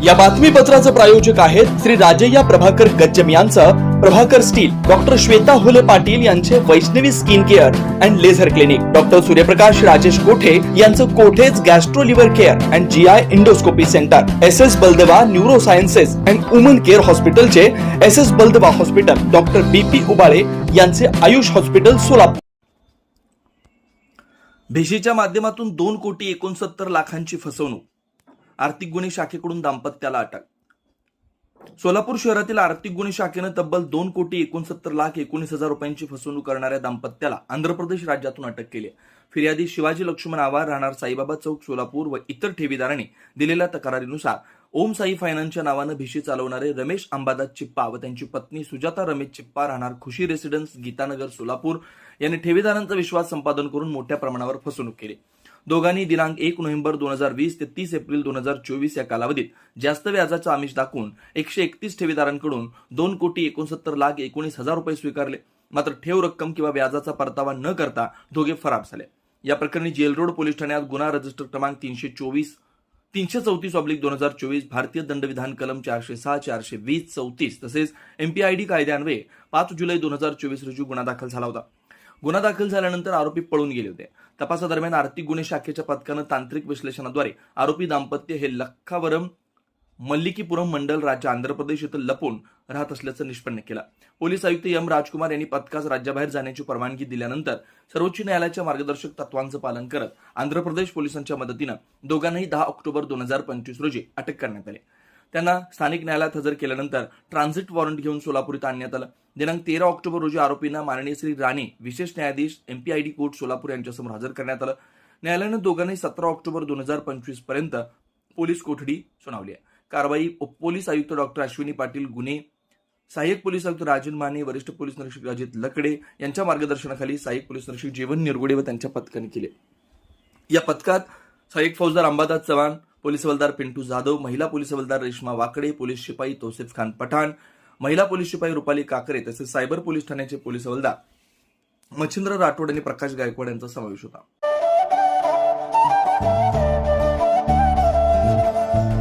या बातमीपत्राचे प्रायोजक आहेत श्री राजय्या प्रभाकर गज्जम यांचं प्रभाकर स्टील, डॉक्टर श्वेता हुले पाटील यांचे Vaishnavi skin care and laser clinic, doctor Suryaprakash Rajesh Kothe यांचं Kothe's gastro liver care and GI endoscopy centre, SS Baldeva neuro sciences and woman care हॉस्पिटलचे SS Baldeva hospital, doctor BP Ubale यांचे Ayush hospital Solapur. भेशीच्या माध्यमातून 2,69,00,000 फसवणूक, आर्थिक गुन्हे शाखेकडून दाम्पत्याला अटक. सोलापूर शहरातील आर्थिक गुन्हे शाखेनं तब्बल 2,69,19,000 रुपयांची फसवणूक करणाऱ्या दाम्पत्याला आंध्र प्रदेश राज्यातून अटक केली आहे. फिर्यादी शिवाजी लक्ष्मण आवार, राहणार साईबाबा चौक, सोलापूर व इतर ठेवीदारांनी दिलेल्या तक्रारीनुसार ओम साई फायनान्सच्या नावानं भेशी चालवणारे रमेश अंबादास चिप्पा व त्यांची पत्नी सुजाता रमेश चिप्पा, राहणार खुशी रेसिडेन्स, गीतानगर, सोलापूर यांनी ठेवीदारांचा विश्वास संपादन करून मोठ्या प्रमाणावर फसवणूक केली. दोघांनी दिनांक 1 नोव्हेंबर 2020 ते 30 एप्रिल 2024 या कालावधीत जास्त व्याजाचा आमिष दाखवून 131 ठेवीदारांकडून 2,69,19,000 रुपये स्वीकारले. मात्र ठेव रक्कम किंवा व्याजाचा परतावा न करता दोघे फरार झाले. या प्रकरणी जेल रोड पोलीस ठाण्यात गुन्हा रजिस्टर क्रमांक 334/2024, भारतीय दंडविधान कलम 406, 420, 34 तसेच MPID कायद्यान्वये 5 जुलै 2024 रोजी गुन्हा दाखल झाला होता. गुन्हा दाखल झाल्यानंतर आरोपी पळून गेले होते. तपासादरम्यान आर्थिक गुन्हे शाखेच्या पथकानं तांत्रिक विश्लेषणाद्वारे आरोपी दाम्पत्य हे लक्खावरम मल्लिकीपुरम मंडल, राज्य आंध्र प्रदेश येथे लपून राहत असल्याचं निष्पन्न केलं. पोलीस आयुक्त M. राजकुमार यांनी पथकास राज्याबाहेर जाण्याची परवानगी दिल्यानंतर सर्वोच्च न्यायालयाच्या मार्गदर्शक तत्वांचं पालन करत आंध्र प्रदेश पोलिसांच्या मदतीनं दोघांनाही 10 ऑक्टोबर 2025 रोजी अटक करण्यात आली. त्यांना स्थानिक न्यायालयात हजर केल्यानंतर ट्रान्झिट वॉरंट घेऊन सोलापूर इथं आणण्यात आलं. दिनांक 13 ऑक्टोबर रोजी आरोपींना माननीय श्री राणे विशेष न्यायाधीश MPID कोर्ट सोलापूर यांच्यासमोर हजर करण्यात आलं. न्यायालयानं दोघांनाही 17 ऑक्टोबर 2025 पर्यंत पोलीस कोठडी सुनावली आहे. कारवाई पोलीस आयुक्त डॉक्टर अश्विनी पाटील गुन्हे, सहाय्यक पोलीस आयुक्त राजन माने, वरिष्ठ पोलीस निरीक्षक अजित लकडे यांच्या मार्गदर्शनाखाली सहाय्यक पोलीस निरीक्षक जीवन निरगुडे व त्यांच्या पथकाने केले. या पथकात सहाय्यक फौजदार अंबादास चव्हाण, पोलीस हवालदार पिंटू जाधव, महिला पोलीस हवालदार रेश्मा वाकडे, पोलीस शिपाई तौसिफ खान पठाण, महिला पोलीस शिपाई रुपाली काकरे तसेच सायबर पोलीस ठाण्याचे पोलीस हवालदार मच्छिंद्र राठोड आणि प्रकाश गायकवाड यांचा समावेश होता.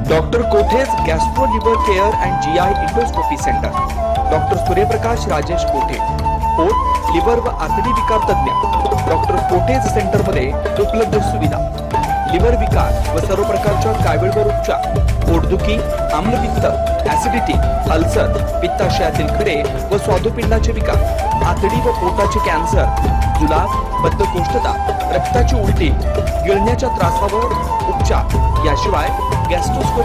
Doctor Kothe's gastro liver care and GI endoscopy centre, doctor Suryaprakash Rajesh कोठे, पोट, लिव्हर व आतडी विकार तज्ञ. डॉक्टर कोठेज सेंटरमध्ये उपलब्ध सुविधा: लिव्हर विकार व सर्व प्रकारच्या कावीळवर उपचार, पोटदुखी, आम्लपित्त, ऍसिडिटी, अल्सर, पित्ताशयातील खडे व स्वादुपिंडाचे विकार, आतडी व पोटाचे कॅन्सर, जुलाब, बद्धकोष्ठता, रक्ताची उलटी, गिळण्याच्या त्रासावर उपचार. याशिवाय गॅस्ट्रोस्कोपी